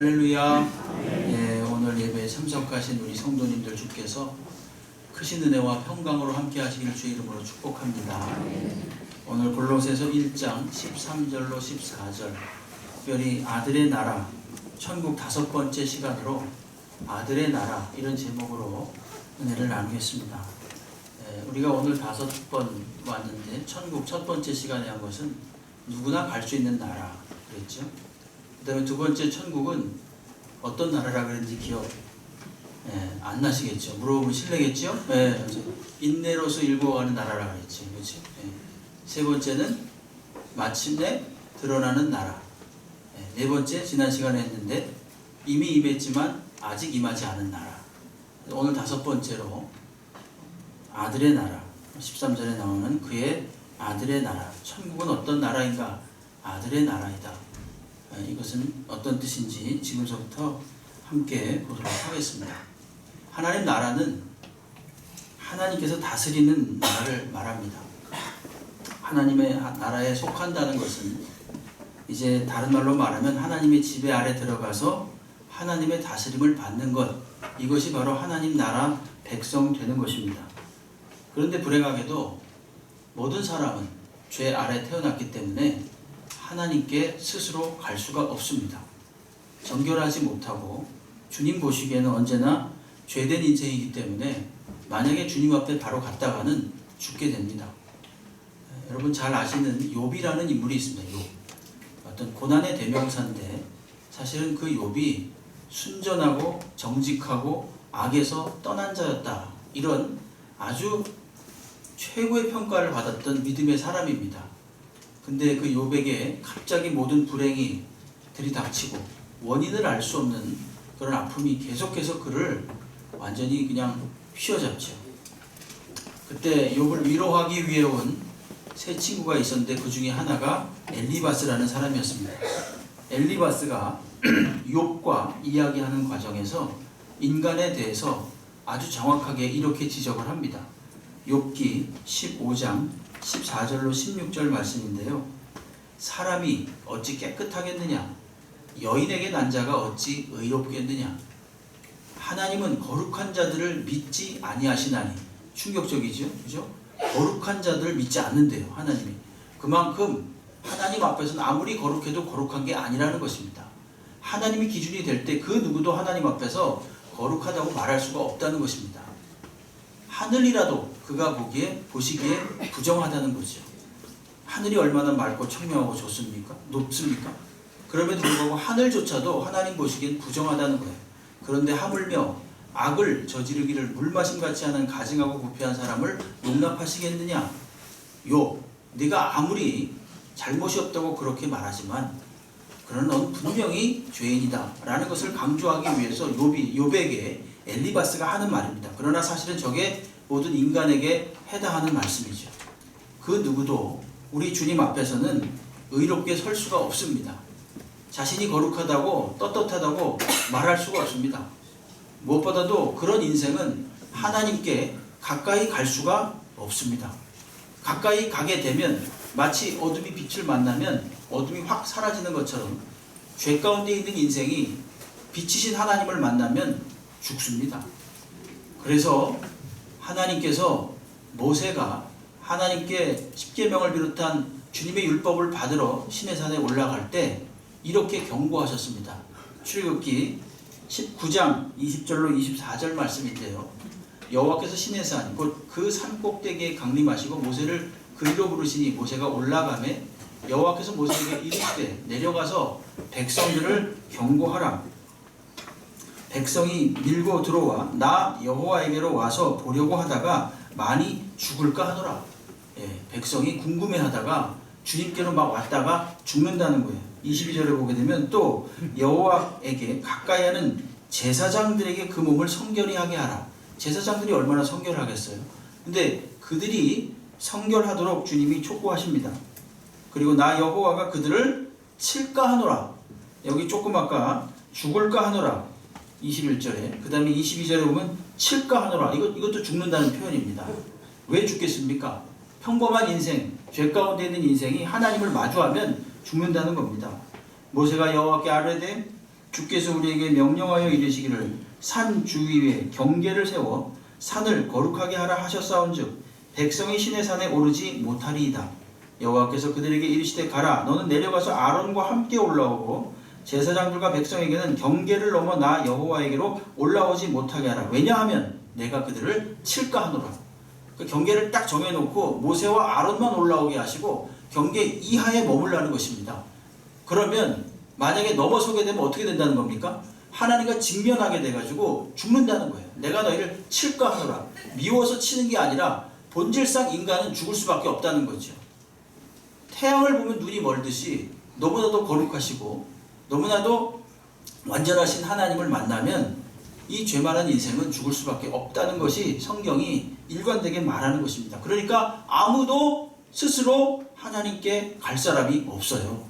할렐루야. 예, 오늘 예배에 참석하신 우리 성도님들 주께서 크신 은혜와 평강으로 함께 하시길 주의 이름으로 축복합니다. 오늘 골로새서 1장 13절로 14절, 특별히 아들의 나라, 천국 5번째 시간으로 아들의 나라, 이런 제목으로 은혜를 나누겠습니다. 우리가 오늘 5번 왔는데 천국 첫 번째 시간에 한 것은 누구나 갈 수 있는 나라 그랬죠. 그 다음에 두 번째 천국은 어떤 나라라 그랬는지 기억 안 나시겠죠? 물어보면 실례겠죠? 인내로서 일궈가는 나라라 그랬지, 그렇지? 세 번째는 마침내 드러나는 나라. 네 번째 지난 시간에 했는데 이미 임했지만 아직 임하지 않은 나라. 오늘 5번째로 아들의 나라. 13절에 나오는 그의 아들의 나라. 천국은 어떤 나라인가? 아들의 나라이다. 이것은 어떤 뜻인지 지금서부터 함께 보도록 하겠습니다. 하나님 나라는 하나님께서 다스리는 나라를 말합니다. 하나님의 나라에 속한다는 것은 이제 다른 말로 말하면 하나님의 지배 아래 들어가서 하나님의 다스림을 받는 것, 이것이 바로 하나님 나라 백성 되는 것입니다. 그런데 불행하게도 모든 사람은 죄 아래 태어났기 때문에 하나님께 스스로 갈 수가 없습니다. 정결하지 못하고 주님 보시기에는 언제나 죄된 인생이기 때문에 만약에 주님 앞에 바로 갔다가는 죽게 됩니다. 여러분 잘 아시는 욥이라는 인물이 있습니다. 욥. 어떤 고난의 대명사인데 사실은 그 욥이 순전하고 정직하고 악에서 떠난 자였다. 이런 아주 최고의 평가를 받았던 믿음의 사람입니다. 근데 그 욥에게 갑자기 모든 불행이 들이닥치고 원인을 알 수 없는 그런 아픔이 계속해서 그를 완전히 그냥 휘어잡죠. 그때 욥을 위로하기 위해 온 세 친구가 있었는데 그 중에 하나가 엘리바스라는 사람이었습니다. 엘리바스가 욥과 이야기하는 과정에서 인간에 대해서 아주 정확하게 이렇게 지적을 합니다. 욥기 15장 14절로 16절 말씀인데요. 사람이 어찌 깨끗하겠느냐? 여인에게 난 자가 어찌 의롭겠느냐? 하나님은 거룩한 자들을 믿지 아니하시나니. 충격적이죠? 그죠? 거룩한 자들을 믿지 않는데요, 하나님이. 그만큼 하나님 앞에서는 아무리 거룩해도 거룩한 게 아니라는 것입니다. 하나님이 기준이 될 때 그 누구도 하나님 앞에서 거룩하다고 말할 수가 없다는 것입니다. 하늘이라도 그가 보시기에 부정하다는 거죠. 하늘이 얼마나 맑고 청명하고 좋습니까? 높습니까? 그럼에도 불구하고 하늘조차도 하나님 보시기엔 부정하다는 거예요. 그런데 하물며 악을 저지르기를 물마심같이 하는 가증하고 부패한 사람을 용납하시겠느냐? 네가 아무리 잘못이 없다고 그렇게 말하지만 그러나 넌 분명히 죄인이다 라는 것을 강조하기 위해서 욥에게 엘리바스가 하는 말입니다. 그러나 사실은 저게 모든 인간에게 해당하는 말씀이죠. 그 누구도 우리 주님 앞에서는 의롭게 설 수가 없습니다. 자신이 거룩하다고 떳떳하다고 말할 수가 없습니다. 무엇보다도 그런 인생은 하나님께 가까이 갈 수가 없습니다. 가까이 가게 되면 마치 어둠이 빛을 만나면 어둠이 확 사라지는 것처럼 죄 가운데 있는 인생이 빛이신 하나님을 만나면 죽습니다. 그래서 하나님께서 모세가 하나님께 십계명을 비롯한 주님의 율법을 받으러 시내산에 올라갈 때 이렇게 경고하셨습니다. 출애굽기 19장 20절로 24절 말씀인데요. 여호와께서 시내산 곧 그 산 꼭대기에 강림하시고 모세를 그리로 부르시니 모세가 올라가매 여호와께서 모세에게 이르시되 내려가서 백성들을 경고하라. 백성이 밀고 들어와 나 여호와에게로 와서 보려고 하다가 많이 죽을까 하노라. 백성이 궁금해하다가 주님께로 막 왔다가 죽는다는 거예요. 22절에 보게 되면 또 여호와에게 가까이 하는 제사장들에게 그 몸을 성결히 하게 하라. 제사장들이 얼마나 성결하겠어요. 근데 그들이 성결하도록 주님이 촉구하십니다. 그리고 나 여호와가 그들을 칠까 하노라. 여기 조금 아까 죽을까 하노라 21절에, 그 다음에 22절에 보면 칠까 하노라. 이것도 죽는다는 표현입니다. 왜 죽겠습니까? 평범한 인생, 죄 가운데 있는 인생이 하나님을 마주하면 죽는다는 겁니다. 모세가 여호와께 아뢰되 주께서 우리에게 명령하여 이르시기를 산 주위에 경계를 세워 산을 거룩하게 하라 하셨사온즉 백성이 신의 산에 오르지 못하리이다. 여호와께서 그들에게 이르시되 가라 너는 내려가서 아론과 함께 올라오고 제사장들과 백성에게는 경계를 넘어 나 여호와에게로 올라오지 못하게 하라. 왜냐하면 내가 그들을 칠까 하노라. 그 경계를 딱 정해놓고 모세와 아론만 올라오게 하시고 경계 이하에 머물라는 것입니다. 그러면 만약에 넘어서게 되면 어떻게 된다는 겁니까? 하나님과 직면하게 돼가지고 죽는다는 거예요. 내가 너희를 칠까 하노라. 미워서 치는 게 아니라 본질상 인간은 죽을 수밖에 없다는 거죠. 태양을 보면 눈이 멀듯이 너무나도 거룩하시고 너무나도 완전하신 하나님을 만나면 이 죄 많은 인생은 죽을 수밖에 없다는 것이 성경이 일관되게 말하는 것입니다. 그러니까 아무도 스스로 하나님께 갈 사람이 없어요.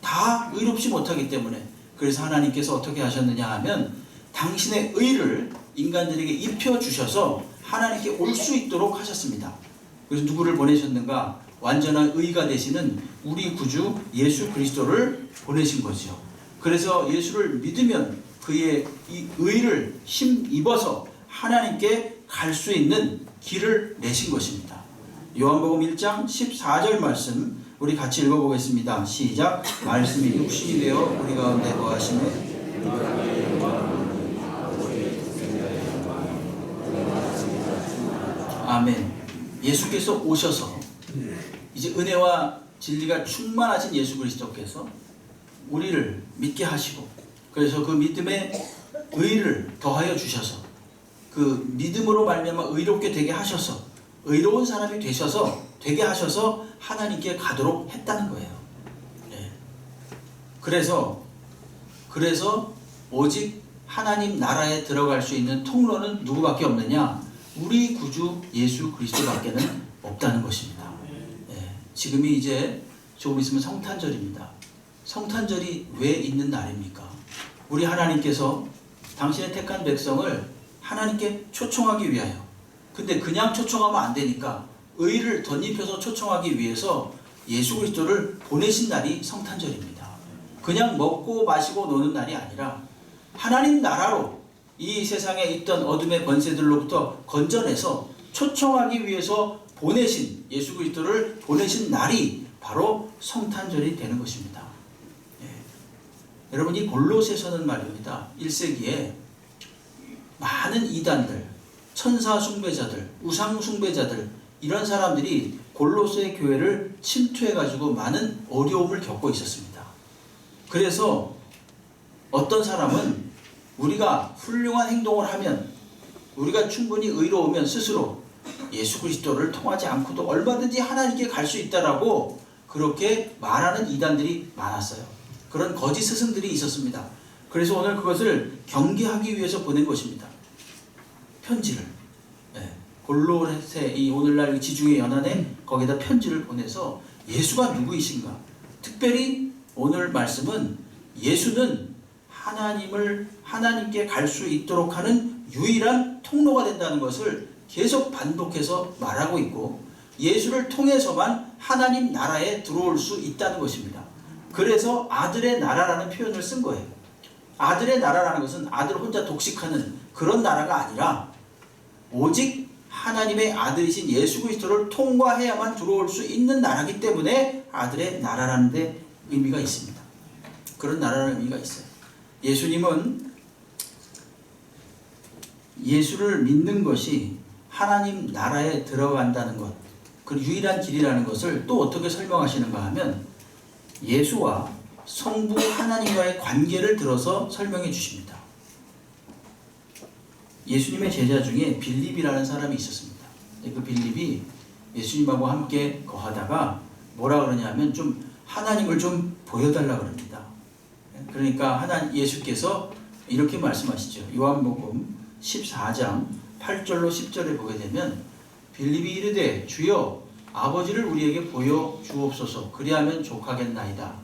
다 의롭지 못하기 때문에. 그래서 하나님께서 어떻게 하셨느냐 하면 당신의 의를 인간들에게 입혀주셔서 하나님께 올 수 있도록 하셨습니다. 그래서 누구를 보내셨는가? 완전한 의가 되시는 우리 구주 예수 그리스도를 보내신 거죠. 그래서 예수를 믿으면 그의 이 의를 힘입어서 하나님께 갈 수 있는 길을 내신 것입니다. 요한복음 1장 14절 말씀 우리 같이 읽어보겠습니다. 시작. 말씀이 육신이 되어 우리 가운데 거하시매 아멘. 예수께서 오셔서 이제 은혜와 진리가 충만하신 예수 그리스도께서 우리를 믿게 하시고 그래서 그 믿음의 의를 더하여 주셔서 그 믿음으로 말미암아 의롭게 되게 하셔서 의로운 사람이 되게 하셔서 하나님께 가도록 했다는 거예요. 네. 그래서 오직 하나님 나라에 들어갈 수 있는 통로는 누구밖에 없느냐? 우리 구주 예수 그리스도밖에는 없다는 것입니다. 네. 지금이 이제 조금 있으면 성탄절입니다. 성탄절이 왜 있는 날입니까? 우리 하나님께서 당신의 택한 백성을 하나님께 초청하기 위하여. 근데 그냥 초청하면 안 되니까 의를 덧입혀서 초청하기 위해서 예수 그리스도를 보내신 날이 성탄절입니다. 그냥 먹고 마시고 노는 날이 아니라 하나님 나라로 이 세상에 있던 어둠의 권세들로부터 건져내서 초청하기 위해서 보내신 예수 그리스도를 보내신 날이 바로 성탄절이 되는 것입니다. 여러분 이 골로새서는 말입니다. 1세기에 많은 이단들, 천사 숭배자들, 우상 숭배자들 이런 사람들이 골로새 교회를 침투해가지고 많은 어려움을 겪고 있었습니다. 그래서 어떤 사람은 우리가 훌륭한 행동을 하면 우리가 충분히 의로우면 스스로 예수 그리스도를 통하지 않고도 얼마든지 하나님께 갈 수 있다라고 그렇게 말하는 이단들이 많았어요. 그런 거짓 스승들이 있었습니다. 그래서 오늘 그것을 경계하기 위해서 보낸 것입니다. 편지를. 골로새 이 오늘날 지중해 연안에 거기다 편지를 보내서 예수가 누구이신가? 특별히 오늘 말씀은 예수는 하나님께 갈 수 있도록 하는 유일한 통로가 된다는 것을 계속 반복해서 말하고 있고 예수를 통해서만 하나님 나라에 들어올 수 있다는 것입니다. 그래서 아들의 나라라는 표현을 쓴 거예요. 아들의 나라라는 것은 아들 혼자 독식하는 그런 나라가 아니라 오직 하나님의 아들이신 예수 그리스도를 통과해야만 들어올 수 있는 나라이기 때문에 아들의 나라라는 데 의미가 있습니다. 그런 나라라는 의미가 있어요. 예수님은 예수를 믿는 것이 하나님 나라에 들어간다는 것, 그 유일한 길이라는 것을 또 어떻게 설명하시는가 하면 예수와 성부 하나님과의 관계를 들어서 설명해 주십니다. 예수님의 제자 중에 빌립이라는 사람이 있었습니다. 그 빌립이 예수님하고 함께 거하다가 뭐라 그러냐면 좀 하나님을 좀 보여달라 그럽니다. 그러니까 예수께서 이렇게 말씀하시죠. 요한복음 14장 8절로 10절에 보게 되면 빌립이 이르되 주여 아버지를 우리에게 보여 주옵소서 그리하면 족하겠나이다.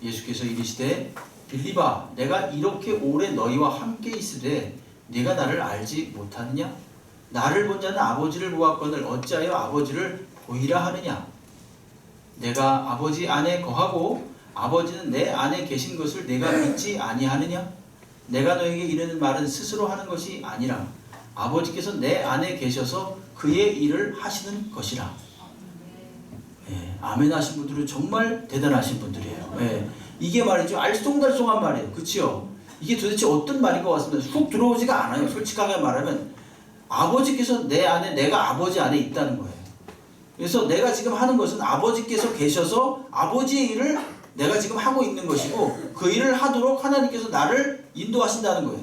예수께서 이르시되 빌립아 내가 이렇게 오래 너희와 함께 있으되 네가 나를 알지 못하느냐? 나를 본 자는 아버지를 보았거늘 어찌하여 아버지를 보이라 하느냐? 내가 아버지 안에 거하고 아버지는 내 안에 계신 것을 내가 믿지 아니하느냐? 내가 너에게 이르는 말은 스스로 하는 것이 아니라 아버지께서 내 안에 계셔서 그의 일을 하시는 것이라. 예, 아멘 하신 분들은 정말 대단하신 분들이에요. 예, 이게 말이죠. 알쏭달쏭한 말이에요. 그치요? 이게 도대체 어떤 말인 것 같습니다. 훅 들어오지가 않아요. 솔직하게 말하면 아버지께서 내 안에, 내가 아버지 안에 있다는 거예요. 그래서 내가 지금 하는 것은 아버지께서 계셔서 아버지의 일을 내가 지금 하고 있는 것이고 그 일을 하도록 하나님께서 나를 인도하신다는 거예요.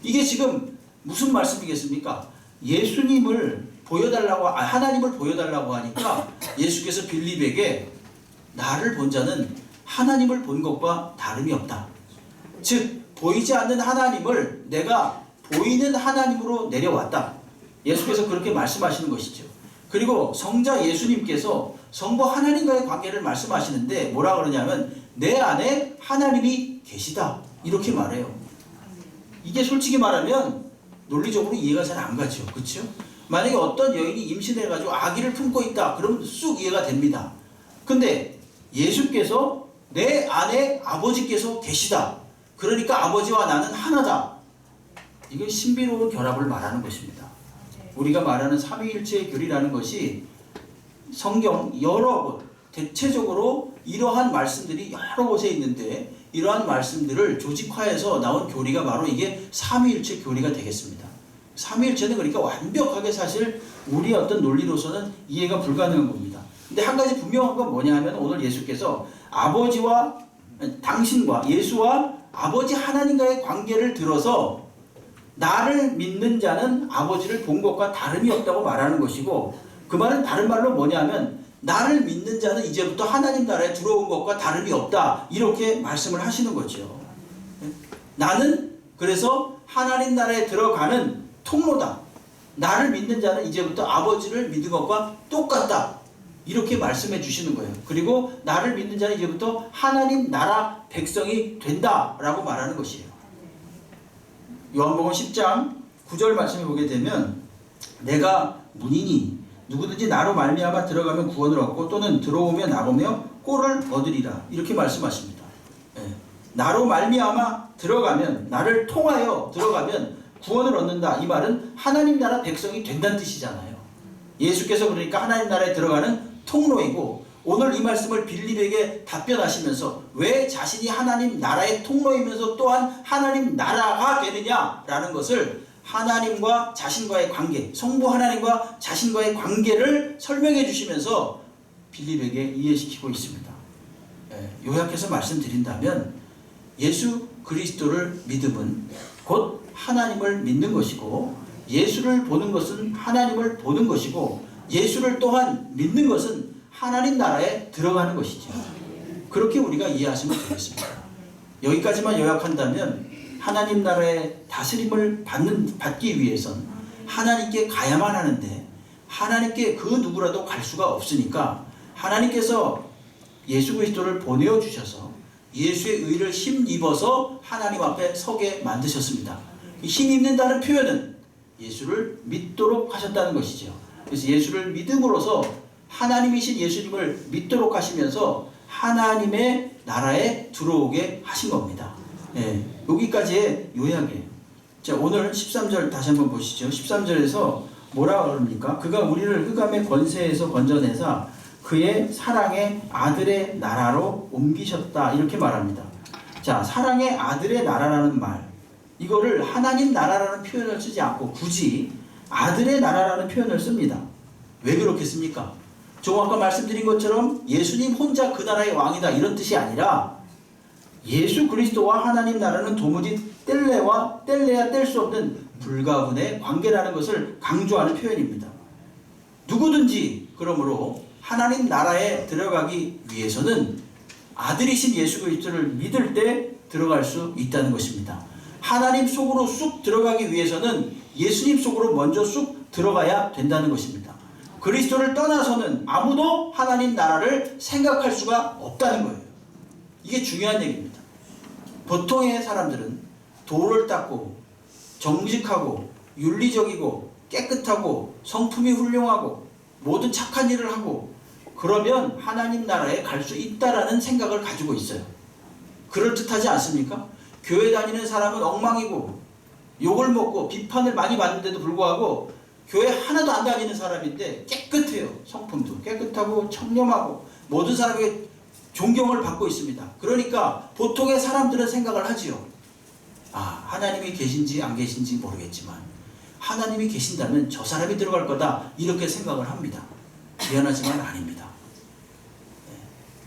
이게 지금 무슨 말씀이겠습니까? 예수님을 보여달라고, 하나님을 보여달라고 하니까 예수께서 빌립에게 나를 본 자는 하나님을 본 것과 다름이 없다. 즉 보이지 않는 하나님을 내가 보이는 하나님으로 내려왔다. 예수께서 그렇게 말씀하시는 것이죠. 그리고 성자 예수님께서 성부 하나님과의 관계를 말씀하시는데 뭐라 그러냐면 내 안에 하나님이 계시다 이렇게 말해요. 이게 솔직히 말하면 논리적으로 이해가 잘 안 가죠. 그렇죠? 만약에 어떤 여인이 임신해가지고 아기를 품고 있다 그러면 쑥 이해가 됩니다. 근데 예수께서 내 안에 아버지께서 계시다. 그러니까 아버지와 나는 하나다. 이게 신비로운 결합을 말하는 것입니다. 우리가 말하는 삼위일체의 교리라는 것이 성경 여러 곳, 대체적으로 이러한 말씀들이 여러 곳에 있는데 이러한 말씀들을 조직화해서 나온 교리가 바로 이게 삼위일체 교리가 되겠습니다. 삼위일체는 그러니까 완벽하게 사실 우리의 어떤 논리로서는 이해가 불가능한 겁니다. 근데 한 가지 분명한 건 뭐냐 하면 오늘 예수께서 아버지와 당신과 예수와 아버지 하나님과의 관계를 들어서 나를 믿는 자는 아버지를 본 것과 다름이 없다고 말하는 것이고 그 말은 다른 말로 뭐냐면 나를 믿는 자는 이제부터 하나님 나라에 들어온 것과 다름이 없다 이렇게 말씀을 하시는 거죠. 나는 그래서 하나님 나라에 들어가는 통로다. 나를 믿는 자는 이제부터 아버지를 믿는 것과 똑같다 이렇게 말씀해 주시는 거예요. 그리고 나를 믿는 자는 이제부터 하나님 나라 백성이 된다라고 말하는 것이에요. 요한복음 10장 9절 말씀을 보게 되면 내가 문이니 누구든지 나로 말미암아 들어가면 구원을 얻고 또는 들어오며 나오며 꼴을 얻으리라 이렇게 말씀하십니다. 예. 나로 말미암아 들어가면 나를 통하여 들어가면 구원을 얻는다. 이 말은 하나님 나라 백성이 된다는 뜻이잖아요. 예수께서 그러니까 하나님 나라에 들어가는 통로이고 오늘 이 말씀을 빌립에게 답변하시면서 왜 자신이 하나님 나라의 통로이면서 또한 하나님 나라가 되느냐라는 것을 하나님과 자신과의 관계, 성부 하나님과 자신과의 관계를 설명해 주시면서 빌립에게 이해시키고 있습니다. 요약해서 말씀드린다면 예수 그리스도를 믿음은 곧 하나님을 믿는 것이고 예수를 보는 것은 하나님을 보는 것이고 예수를 또한 믿는 것은 하나님 나라에 들어가는 것이죠. 그렇게 우리가 이해하시면 되겠습니다. 여기까지만 요약한다면 하나님 나라의 다스림을 받기 위해선 하나님께 가야만 하는데 하나님께 그 누구라도 갈 수가 없으니까 하나님께서 예수 그리스도를 보내어 주셔서 예수의 의를 힘입어서 하나님 앞에 서게 만드셨습니다. 힘입는다는 표현은 예수를 믿도록 하셨다는 것이죠. 그래서 예수를 믿음으로써 하나님이신 예수님을 믿도록 하시면서 하나님의 나라에 들어오게 하신 겁니다. 네, 여기까지의 요약이에요. 자, 오늘 13절 다시 한번 보시죠. 13절에서 뭐라 그럽니까? 그가 우리를 흑암의 권세에서 건져내사 그의 사랑의 아들의 나라로 옮기셨다. 이렇게 말합니다. 자, 사랑의 아들의 나라라는 말. 이거를 하나님 나라라는 표현을 쓰지 않고 굳이 아들의 나라라는 표현을 씁니다. 왜 그렇게 씁니까? 저 아까 말씀드린 것처럼 예수님 혼자 그 나라의 왕이다 이런 뜻이 아니라 예수 그리스도와 하나님 나라는 도무지 뗄래야 뗄 수 없는 불가분의 관계라는 것을 강조하는 표현입니다. 누구든지 그러므로 하나님 나라에 들어가기 위해서는 아들이신 예수 그리스도를 믿을 때 들어갈 수 있다는 것입니다. 하나님 속으로 쑥 들어가기 위해서는 예수님 속으로 먼저 쑥 들어가야 된다는 것입니다. 그리스도를 떠나서는 아무도 하나님 나라를 생각할 수가 없다는 거예요. 이게 중요한 얘기입니다. 보통의 사람들은 도를 닦고 정직하고 윤리적이고 깨끗하고 성품이 훌륭하고 모든 착한 일을 하고 그러면 하나님 나라에 갈 수 있다라는 생각을 가지고 있어요. 그럴듯하지 않습니까? 교회 다니는 사람은 엉망이고 욕을 먹고 비판을 많이 받는데도 불구하고 교회 하나도 안 다니는 사람인데 깨끗해요. 성품도 깨끗하고 청렴하고 모든 사람에게 존경을 받고 있습니다. 그러니까 보통의 사람들은 생각을 하지요. 하나님이 계신지 안 계신지 모르겠지만 하나님이 계신다면 저 사람이 들어갈 거다 이렇게 생각을 합니다. 미안하지만 아닙니다.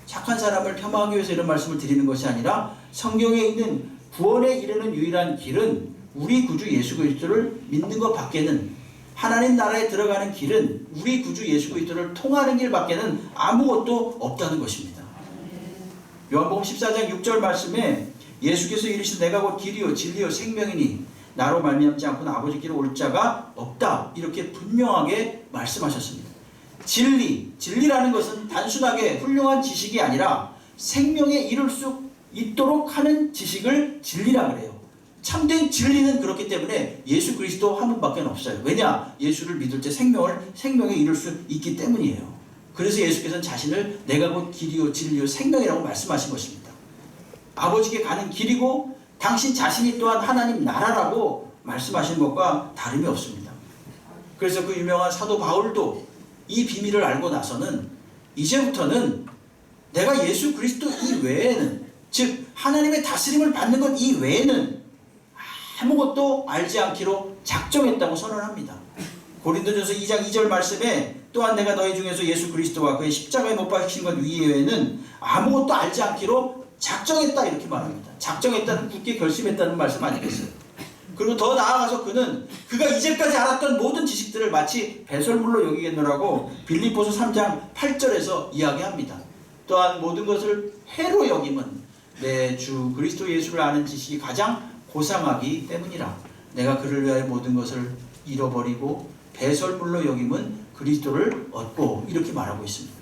착한 사람을 폄하하기 위해서 이런 말씀을 드리는 것이 아니라 성경에 있는 구원에 이르는 유일한 길은 우리 구주 예수 그리스도를 믿는 것 밖에는, 하나님 나라에 들어가는 길은 우리 구주 예수 그리스도를 통하는 길밖에는 아무것도 없다는 것입니다. 요한복음 14장 6절 말씀에 예수께서 이르시되 내가 곧 길이요 진리요 생명이니 나로 말미암지 않고는 아버지께로 올 자가 없다 이렇게 분명하게 말씀하셨습니다. 진리라는 것은 단순하게 훌륭한 지식이 아니라 생명에 이룰 수 있도록 하는 지식을 진리라 그래요. 참된 진리는 그렇기 때문에 예수 그리스도 한 분밖에 없어요. 왜냐? 예수를 믿을 때 생명에 이룰 수 있기 때문이에요. 그래서 예수께서는 자신을 내가 곧 길이요 진리요 생명이라고 말씀하신 것입니다. 아버지께 가는 길이고 당신 자신이 또한 하나님 나라라고 말씀하신 것과 다름이 없습니다. 그래서 그 유명한 사도 바울도 이 비밀을 알고 나서는 이제부터는 내가 예수 그리스도 이외에는, 즉 하나님의 다스림을 받는 것 이외에는 아무것도 알지 않기로 작정했다고 선언합니다. 고린도전서 2장 2절 말씀에 또한 내가 너희 중에서 예수 그리스도와 그의 십자가에 못 박히신 것 이외에는 아무것도 알지 않기로 작정했다 이렇게 말합니다. 작정했다는 굳게 결심했다는 말씀 아니겠어요? 그리고 더 나아가서 그가 이제까지 알았던 모든 지식들을 마치 배설물로 여기겠노라고 빌립보서 3장 8절에서 이야기합니다. 또한 모든 것을 해로 여김은 내 주 그리스도 예수를 아는 지식이 가장 고상하기 때문이라. 내가 그를 위하여 모든 것을 잃어버리고 배설물로 여김은 그리스도를 얻고 이렇게 말하고 있습니다.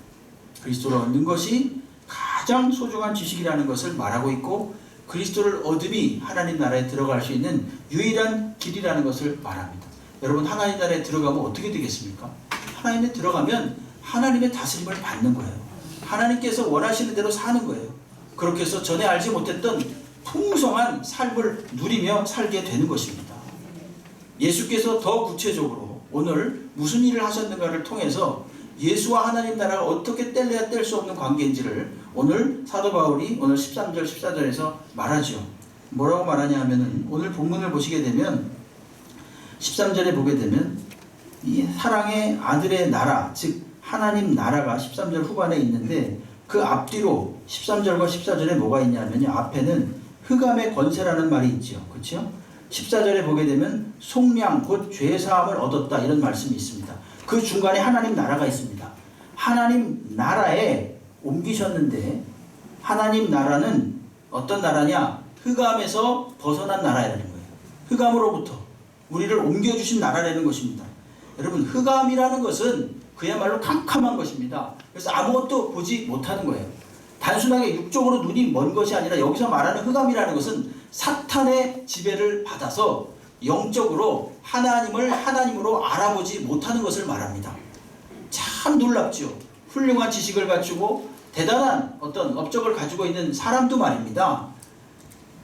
그리스도를 얻는 것이 가장 소중한 지식이라는 것을 말하고 있고 그리스도를 얻음이 하나님 나라에 들어갈 수 있는 유일한 길이라는 것을 말합니다. 여러분 하나님 나라에 들어가면 어떻게 되겠습니까? 하나님에 들어가면 하나님의 다스림을 받는 거예요. 하나님께서 원하시는 대로 사는 거예요. 그렇게 해서 전에 알지 못했던 풍성한 삶을 누리며 살게 되는 것입니다. 예수께서 더 구체적으로 오늘 무슨 일을 하셨는가를 통해서 예수와 하나님 나라가 어떻게 뗄래야 뗄 수 없는 관계인지를 오늘 사도 바울이 오늘 13절 14절에서 말하죠. 뭐라고 말하냐 하면은 오늘 본문을 보시게 되면 13절에 보게 되면 이 사랑의 아들의 나라, 즉 하나님 나라가 13절 후반에 있는데 그 앞뒤로 13절과 14절에 뭐가 있냐면요. 앞에는 흑암의 권세라는 말이 있죠. 그렇죠? 14절에 보게 되면 속량 곧 죄사함을 얻었다 이런 말씀이 있습니다. 그 중간에 하나님 나라가 있습니다. 하나님 나라에 옮기셨는데 하나님 나라는 어떤 나라냐? 흑암에서 벗어난 나라라는 거예요. 흑암으로부터 우리를 옮겨주신 나라라는 것입니다. 여러분 흑암이라는 것은 그야말로 캄캄한 것입니다. 그래서 아무것도 보지 못하는 거예요. 단순하게 육적으로 눈이 먼 것이 아니라 여기서 말하는 흑암이라는 것은 사탄의 지배를 받아서 영적으로 하나님을 하나님으로 알아보지 못하는 것을 말합니다. 참 놀랍죠. 훌륭한 지식을 갖추고 대단한 어떤 업적을 가지고 있는 사람도 말입니다.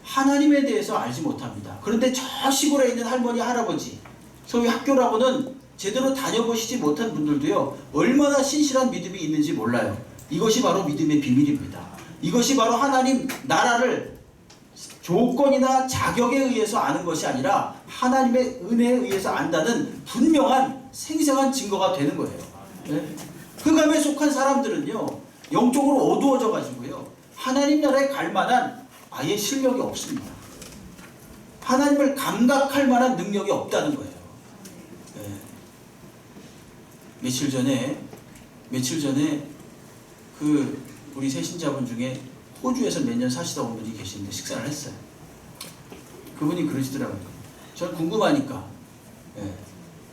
하나님에 대해서 알지 못합니다. 그런데 저 시골에 있는 할머니, 할아버지, 소위 학교라고는 제대로 다녀보시지 못한 분들도요, 얼마나 신실한 믿음이 있는지 몰라요. 이것이 바로 믿음의 비밀입니다. 이것이 바로 하나님 나라를 조건이나 자격에 의해서 아는 것이 아니라 하나님의 은혜에 의해서 안다는 분명한 생생한 증거가 되는 거예요. 네? 흑암에 속한 사람들은요, 영적으로 어두워져 가지고요, 하나님 나라에 갈 만한 아예 실력이 없습니다. 하나님을 감각할 만한 능력이 없다는 거예요. 네. 며칠 전에 그 우리 새신자분 중에 호주에서 몇 년 사시다 온 분이 계시는데 식사를 했어요. 그분이 그러시더라고요. 저는 궁금하니까,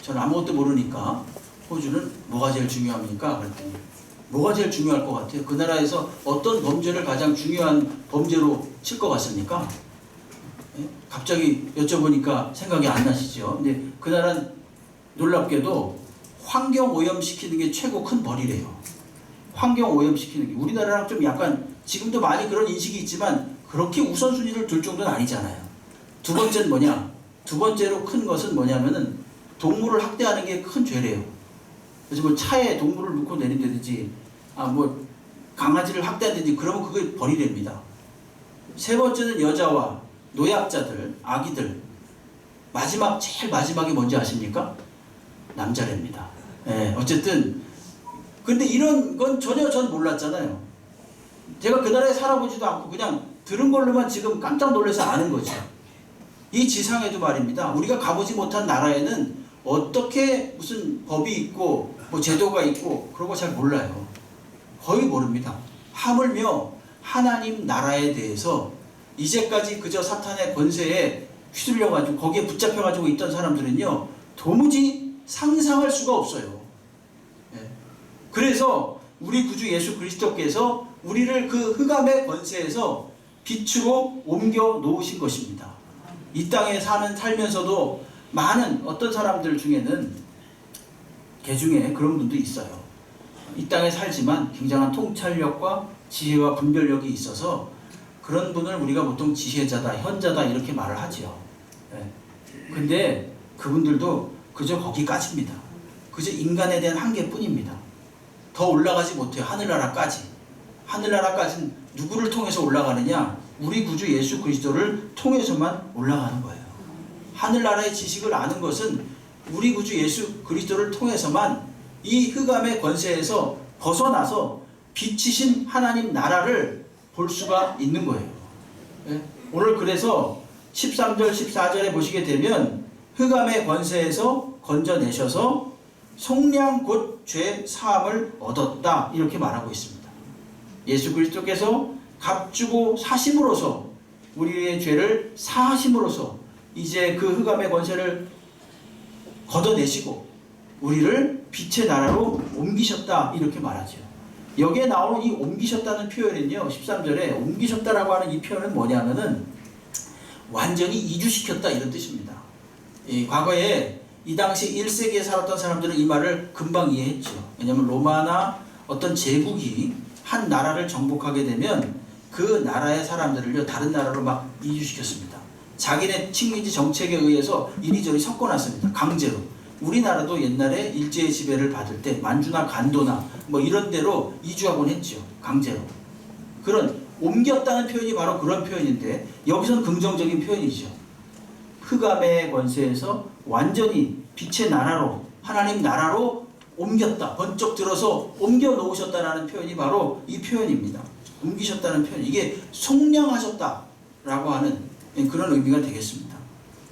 저는 아무것도 모르니까 호주는 뭐가 제일 중요합니까? 그랬더니 뭐가 제일 중요할 것 같아요? 그 나라에서 어떤 범죄를 가장 중요한 범죄로 칠 것 같습니까? 갑자기 여쭤보니까 생각이 안 나시죠? 근데 그 나라는 놀랍게도 환경 오염시키는 게 최고 큰 벌이래요. 환경 오염시키는 게 우리나라랑 좀 약간 지금도 많이 그런 인식이 있지만 그렇게 우선순위를 둘 정도는 아니잖아요. 두 번째는 뭐냐? 두 번째로 큰 것은 뭐냐면은 동물을 학대하는 게 큰 죄래요. 그래서 뭐 차에 동물을 넣고 내린다든지 뭐 강아지를 학대한다든지 그러면 그게 벌이 됩니다. 세 번째는 여자와 노약자들, 아기들. 제일 마지막이 뭔지 아십니까? 남자랍니다. 예, 어쨌든 근데 이런 건 전혀 전 몰랐잖아요. 제가 그 나라에 살아보지도 않고 그냥 들은 걸로만 지금 깜짝 놀라서 아는 거죠. 이 지상에도 말입니다. 우리가 가보지 못한 나라에는 어떻게 무슨 법이 있고 뭐 제도가 있고 그런 거 잘 몰라요. 거의 모릅니다. 하물며 하나님 나라에 대해서 이제까지 그저 사탄의 권세에 휘둘려가지고 거기에 붙잡혀가지고 있던 사람들은요 도무지 상상할 수가 없어요. 그래서 우리 구주 예수 그리스도께서 우리를 그 흑암의 권세에서 빛으로 옮겨 놓으신 것입니다. 이 땅에 살면서도 많은 어떤 사람들 중에는 개 중에 그런 분도 있어요. 이 땅에 살지만 굉장한 통찰력과 지혜와 분별력이 있어서 그런 분을 우리가 보통 지혜자다, 현자다 이렇게 말을 하죠. 근데 그분들도 그저 거기까지입니다. 그저 인간에 대한 한계뿐입니다. 더 올라가지 못해요. 하늘나라까지. 하늘나라까지는 누구를 통해서 올라가느냐? 우리 구주 예수 그리스도를 통해서만 올라가는 거예요. 하늘나라의 지식을 아는 것은 우리 구주 예수 그리스도를 통해서만 이 흑암의 권세에서 벗어나서 빛이신 하나님 나라를 볼 수가 있는 거예요. 오늘 그래서 13절 14절에 보시게 되면 흑암의 권세에서 건져내셔서 속량 곧 죄 사함을 얻었다 이렇게 말하고 있습니다. 예수 그리스도께서 값주고 사심으로써 우리의 죄를 사하심으로써 이제 그 흑암의 권세를 걷어내시고 우리를 빛의 나라로 옮기셨다 이렇게 말하죠. 여기에 나오는 이 옮기셨다는 표현은요 13절에 옮기셨다라고 하는 이 표현은 뭐냐면은 완전히 이주시켰다 이런 뜻입니다. 과거에 이 당시 1세기에 살았던 사람들은 이 말을 금방 이해했죠. 왜냐하면 로마나 어떤 제국이 한 나라를 정복하게 되면 그 나라의 사람들을요 다른 나라로 막 이주시켰습니다. 자기네 식민지 정책에 의해서 이리저리 섞어놨습니다. 강제로. 우리나라도 옛날에 일제의 지배를 받을 때 만주나 간도나 뭐 이런 데로 이주하곤 했죠. 강제로. 그런 옮겼다는 표현이 바로 그런 표현인데 여기서는 긍정적인 표현이죠. 흑암의 권세에서 완전히 빛의 나라로 하나님 나라로 옮겼다. 번쩍 들어서 옮겨 놓으셨다라는 표현이 바로 이 표현입니다. 옮기셨다는 표현. 이게 속량하셨다라고 하는 그런 의미가 되겠습니다.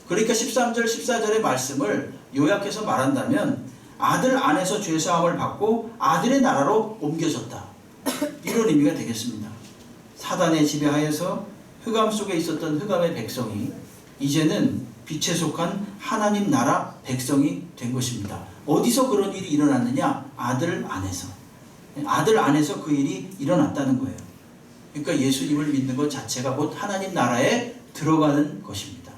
그러니까 13절 14절의 말씀을 요약해서 말한다면 아들 안에서 죄사함을 받고 아들의 나라로 옮겨졌다. 이런 의미가 되겠습니다. 사단의 지배하에서 흑암 속에 있었던 흑암의 백성이 이제는 빛에 속한 하나님 나라 백성이 된 것입니다. 어디서 그런 일이 일어났느냐? 아들 안에서. 아들 안에서 그 일이 일어났다는 거예요. 그러니까 예수님을 믿는 것 자체가 곧 하나님 나라에 들어가는 것입니다.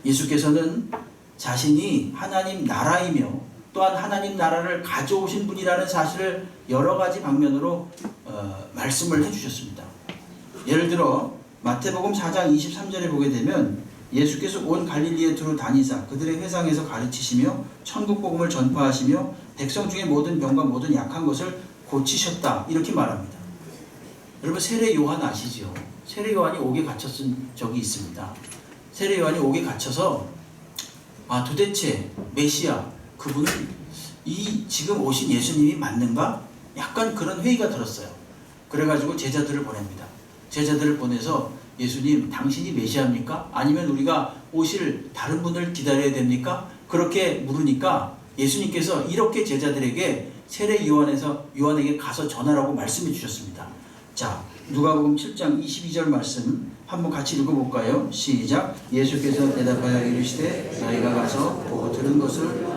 예수께서는 자신이 하나님 나라이며 또한 하나님 나라를 가져오신 분이라는 사실을 여러 가지 방면으로 말씀을 해주셨습니다. 예를 들어 마태복음 4장 23절에 보게 되면 예수께서 온 갈릴리에 두루 다니사 그들의 회상에서 가르치시며 천국 복음을 전파하시며 백성 중에 모든 병과 모든 약한 것을 고치셨다 이렇게 말합니다. 여러분 세례 요한 아시죠? 세례 요한이 옥에 갇혔은 적이 있습니다. 세례 요한이 옥에 갇혀서 도대체 메시아 그분은 이 지금 오신 예수님이 맞는가? 약간 그런 회의가 들었어요. 그래가지고 제자들을 보냅니다. 제자들을 보내서 예수님 당신이 메시아입니까? 아니면 우리가 오실 다른 분을 기다려야 됩니까? 그렇게 물으니까 예수님께서 이렇게 제자들에게 세례 요한에게 가서 전하라고 말씀해 주셨습니다. 자, 누가복음 7장 22절 말씀 한번 같이 읽어볼까요? 시작. 예수께서 대답하여 이르시되 너희가 가서 보고 들은 것을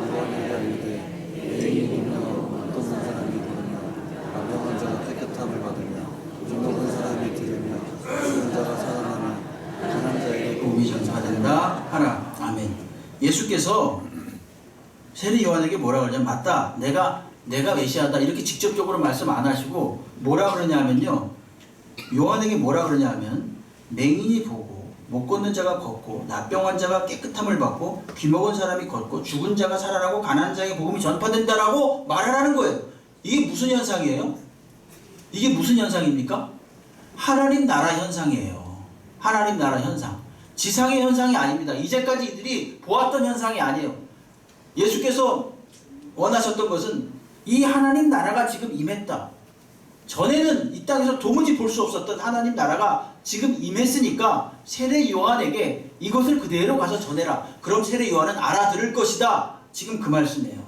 복음이 전파된다 하라. 아멘. 예수께서 세례 요한에게 뭐라 그러냐면 맞다. 내가 내가 메시아다 이렇게 직접적으로 말씀 안 하시고 뭐라 그러냐면요. 요한에게 뭐라 그러냐면 맹인이 보고 못 걷는 자가 걷고 납병한 자가 깨끗함을 받고 귀먹은 사람이 걷고 죽은 자가 살아나고 가난한 자에게 복음이 전파된다라고 말하라는 거예요. 이게 무슨 현상이에요? 이게 무슨 현상입니까? 하나님 나라 현상이에요. 하나님 나라 현상. 지상의 현상이 아닙니다. 이제까지 이들이 보았던 현상이 아니에요. 예수께서 원하셨던 것은 이 하나님 나라가 지금 임했다. 전에는 이 땅에서 도무지 볼 수 없었던 하나님 나라가 지금 임했으니까 세례 요한에게 이것을 그대로 가서 전해라. 그럼 세례 요한은 알아들을 것이다. 지금 그 말씀이에요.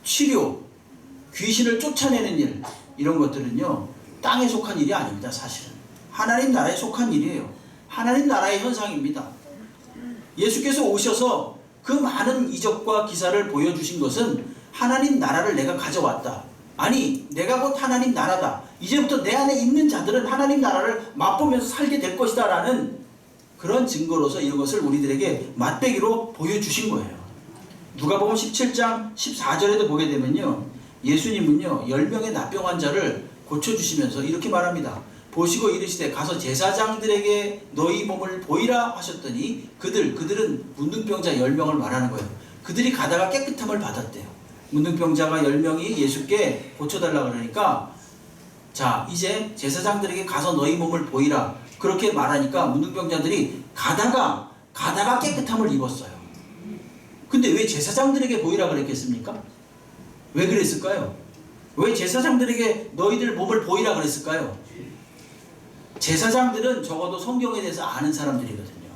치료, 귀신을 쫓아내는 일, 이런 것들은요 땅에 속한 일이 아닙니다. 사실은 하나님 나라에 속한 일이에요. 하나님 나라의 현상입니다. 예수께서 오셔서 그 많은 이적과 기사를 보여주신 것은 하나님 나라를 내가 가져왔다. 아니 내가 곧 하나님 나라다. 이제부터 내 안에 있는 자들은 하나님 나라를 맛보면서 살게 될 것이다 라는 그런 증거로서 이것을 우리들에게 맛배기로 보여주신 거예요. 누가복음 17장 14절에도 보게 되면요, 예수님은요 10명의 납병 환자를 고쳐주시면서 이렇게 말합니다. 보시고 이르시되 가서 제사장들에게 너희 몸을 보이라 하셨더니 그들은 문둥병자 10명을 말하는 거예요. 그들이 가다가 깨끗함을 받았대요. 문둥병자가 10명이 예수께 고쳐달라 그러니까 자 이제 제사장들에게 가서 너희 몸을 보이라 그렇게 말하니까 문둥병자들이 가다가 깨끗함을 입었어요. 근데 왜 제사장들에게 보이라 그랬겠습니까? 왜 그랬을까요? 왜 제사장들에게 너희들 몸을 보이라 그랬을까요? 제사장들은 적어도 성경에 대해서 아는 사람들이거든요.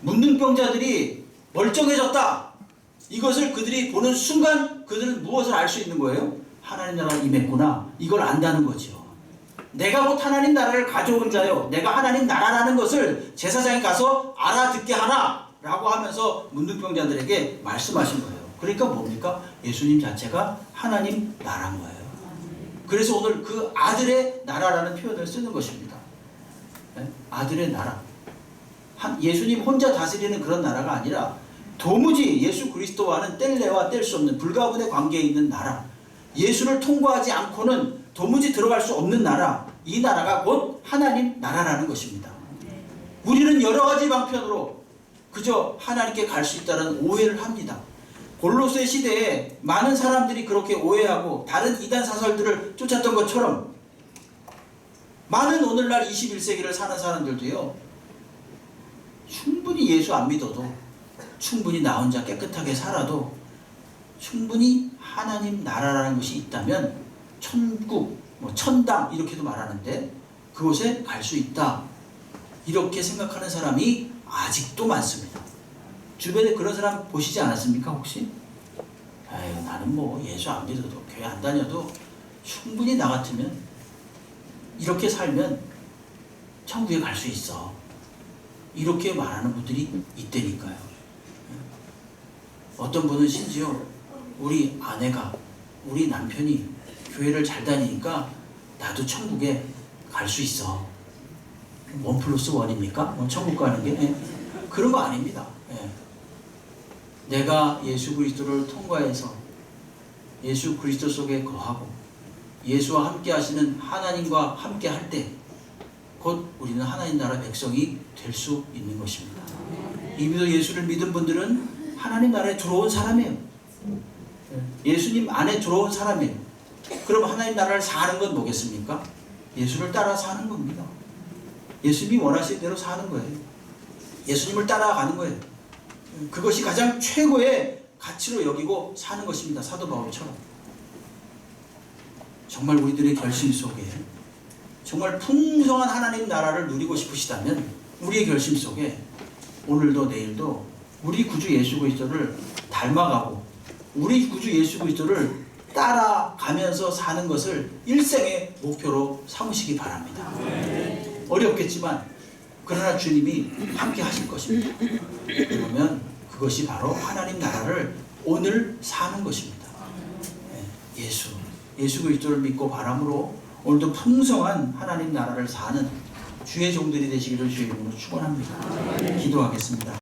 문둥병자들이 멀쩡해졌다. 이것을 그들이 보는 순간 그들은 무엇을 알 수 있는 거예요? 하나님 나라가 임했구나. 이걸 안다는 거죠. 내가 곧 하나님 나라를 가져온 자요. 내가 하나님 나라라는 것을 제사장에 가서 알아듣게 하라. 라고 하면서 문둥병자들에게 말씀하신 거예요. 그러니까 뭡니까? 예수님 자체가 하나님 나라인 거예요. 그래서 오늘 그 아들의 나라라는 표현을 쓰는 것입니다. 네? 아들의 나라. 예수님 혼자 다스리는 그런 나라가 아니라 도무지 예수 그리스도와는 뗄래야 뗄 수 없는 불가분의 관계에 있는 나라. 예수를 통과하지 않고는 도무지 들어갈 수 없는 나라. 이 나라가 곧 하나님 나라라는 것입니다. 우리는 여러 가지 방편으로 그저 하나님께 갈 수 있다는 오해를 합니다. 골로새 시대에 많은 사람들이 그렇게 오해하고 다른 이단 사설들을 쫓았던 것처럼 많은 오늘날 21세기를 사는 사람들도요 충분히 예수 안 믿어도 충분히 나 혼자 깨끗하게 살아도 충분히 하나님 나라라는 것이 있다면 천국, 천당 이렇게도 말하는데 그곳에 갈 수 있다. 이렇게 생각하는 사람이 아직도 많습니다. 주변에 그런 사람 보시지 않았습니까 혹시? 아유 나는 뭐 예수 안 믿어도 교회 안 다녀도 충분히 나 같으면 이렇게 살면 천국에 갈 수 있어. 이렇게 말하는 분들이 있다니까요. 어떤 분은 심지어 우리 아내가 우리 남편이 교회를 잘 다니니까 나도 천국에 갈 수 있어. 1+1입니까? 천국 가는 게? 그런 거 아닙니다. 내가 예수 그리스도를 통과해서 예수 그리스도 속에 거하고 예수와 함께 하시는 하나님과 함께 할 때 곧 우리는 하나님 나라 백성이 될 수 있는 것입니다. 이미도 예수를 믿은 분들은 하나님 나라에 들어온 사람이에요. 예수님 안에 들어온 사람이에요. 그럼 하나님 나라를 사는 건 뭐겠습니까? 예수를 따라 사는 겁니다. 예수님이 원하시는 대로 사는 거예요. 예수님을 따라가는 거예요. 그것이 가장 최고의 가치로 여기고 사는 것입니다. 사도 바울처럼. 정말 우리들의 결심 속에 정말 풍성한 하나님 나라를 누리고 싶으시다면 우리의 결심 속에 오늘도 내일도 우리 구주 예수 그리스도를 닮아가고 우리 구주 예수 그리스도를 따라가면서 사는 것을 일생의 목표로 삼으시기 바랍니다. 어렵겠지만 그러나 주님이 함께 하실 것입니다. 그러면 그것이 바로 하나님 나라를 오늘 사는 것입니다. 예수 그리스도를 믿고 바람으로 오늘도 풍성한 하나님 나라를 사는 주의 종들이 되시기를 주의 이름으로 축원합니다. 기도하겠습니다.